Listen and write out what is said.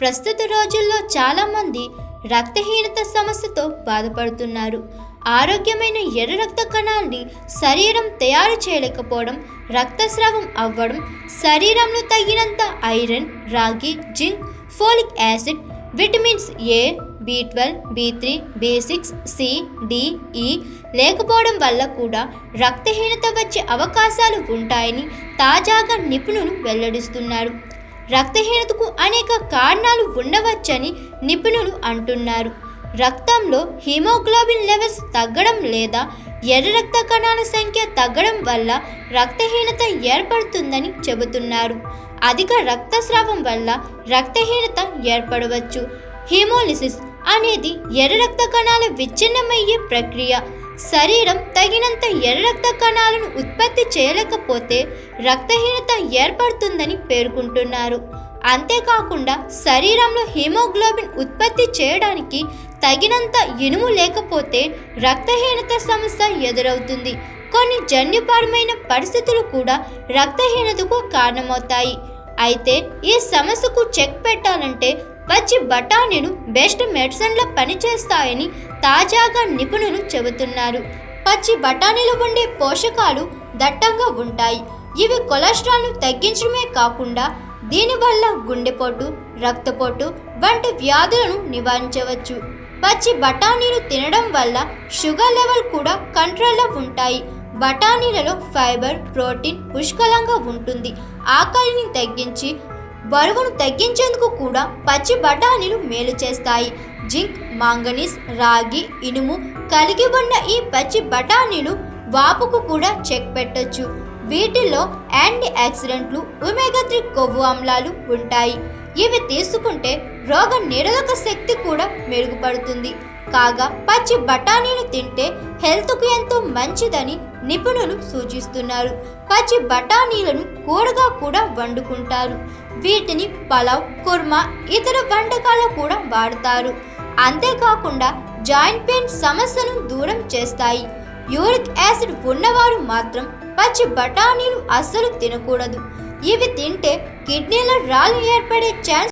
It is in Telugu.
ప్రస్తుత రోజుల్లో చాలామంది రక్తహీనత సమస్యతో బాధపడుతున్నారు. ఆరోగ్యమైన ఎర్ర రక్త కణాల్ని శరీరం తయారు చేయలేకపోవడం, రక్తస్రావం అవ్వడం, శరీరంలో తగినంత ఐరన్, రాగి, జింక్, ఫోలిక్ యాసిడ్, విటమిన్స్ ఏ, B12, B3, B6, C, D, E లేకపోవడం వల్ల కూడా రక్తహీనత వచ్చే అవకాశాలు ఉంటాయని తాజాగా నిపుణులు వెల్లడిస్తున్నారు. రక్తహీనతకు అనేక కారణాలు ఉండవచ్చని నిపుణులు అంటున్నారు. రక్తంలో హిమోగ్లోబిన్ లెవెల్స్ తగ్గడం లేదా ఎర్ర రక్త కణాల సంఖ్య తగ్గడం వల్ల రక్తహీనత ఏర్పడుతుందని చెబుతున్నారు. అధిక రక్తస్రావం వల్ల రక్తహీనత ఏర్పడవచ్చు. హీమోలిసిస్ అనేది ఎర్ర రక్త కణాల విచ్ఛిన్నమయ్యే ప్రక్రియ. శరీరం తగినంత ఎర్ర రక్త కణాలను ఉత్పత్తి చేయలేకపోతే రక్తహీనత ఏర్పడుతుందని పేర్కొంటున్నారు. అంతేకాకుండా శరీరంలో హిమోగ్లోబిన్ ఉత్పత్తి చేయడానికి తగినంత ఇనుము లేకపోతే రక్తహీనత సమస్య ఎదురవుతుంది. కొన్ని జన్యుపరమైన పరిస్థితులు కూడా రక్తహీనతకు కారణమవుతాయి. అయితే ఈ సమస్యకు చెక్ పెట్టాలంటే పచ్చి బఠానీలు బెస్ట్ మెడిసిన్లా పనిచేస్తాయని తాజాగా నిపుణులు చెబుతున్నారు. పచ్చి బఠానీలో ఉండే పోషకాలు దట్టంగా ఉంటాయి. ఇవి కొలెస్ట్రాల్ను తగ్గించడమే కాకుండా దీనివల్ల గుండెపోటు, రక్తపోటు వంటి వ్యాధులను నివారించవచ్చు. పచ్చి బఠానీలు తినడం వల్ల షుగర్ లెవెల్ కూడా కంట్రోల్లో ఉంటాయి. బఠానీలలో ఫైబర్, ప్రోటీన్ పుష్కలంగా ఉంటుంది. ఆకలిని తగ్గించి బరువును తగ్గించేందుకు కూడా పచ్చి బఠానీలు మేలు చేస్తాయి. జింక్, మాంగనీస్, రాగి, ఇనుము కలిగి ఉన్న ఈ పచ్చి బఠానీలు వాపుకు కూడా చెక్ పెట్టొచ్చు. వీటిల్లో యాంటీ ఆక్సిడెంట్లు, ఒమేగా 3 కొవ్వు ఆమ్లాలు ఉంటాయి. ఇవి తీసుకుంటే రోగ నిరోధక శక్తి కూడా మెరుగుపడుతుంది. కాగా పచ్చి బఠానీలు తింటే హెల్త్కు ఎంతో మంచిదని నిపుణులు సూచిస్తున్నారు. పచ్చి బఠానీలను కూరగా కూడా వండుకుంటారు. వీటిని పలావ్, కుర్మా, ఇతర వంటకాలు కూడా వాడతారు. అంతేకాకుండా జాయింట్ పెయిన్ సమస్యను దూరం చేస్తాయి. యూరిక్ యాసిడ్ ఉన్నవారు మాత్రం పచ్చి బఠానీలు అస్సలు తినకూడదు. ఇవి తింటే కిడ్నీలో రాళ్ళు ఏర్పడే ఛాన్స్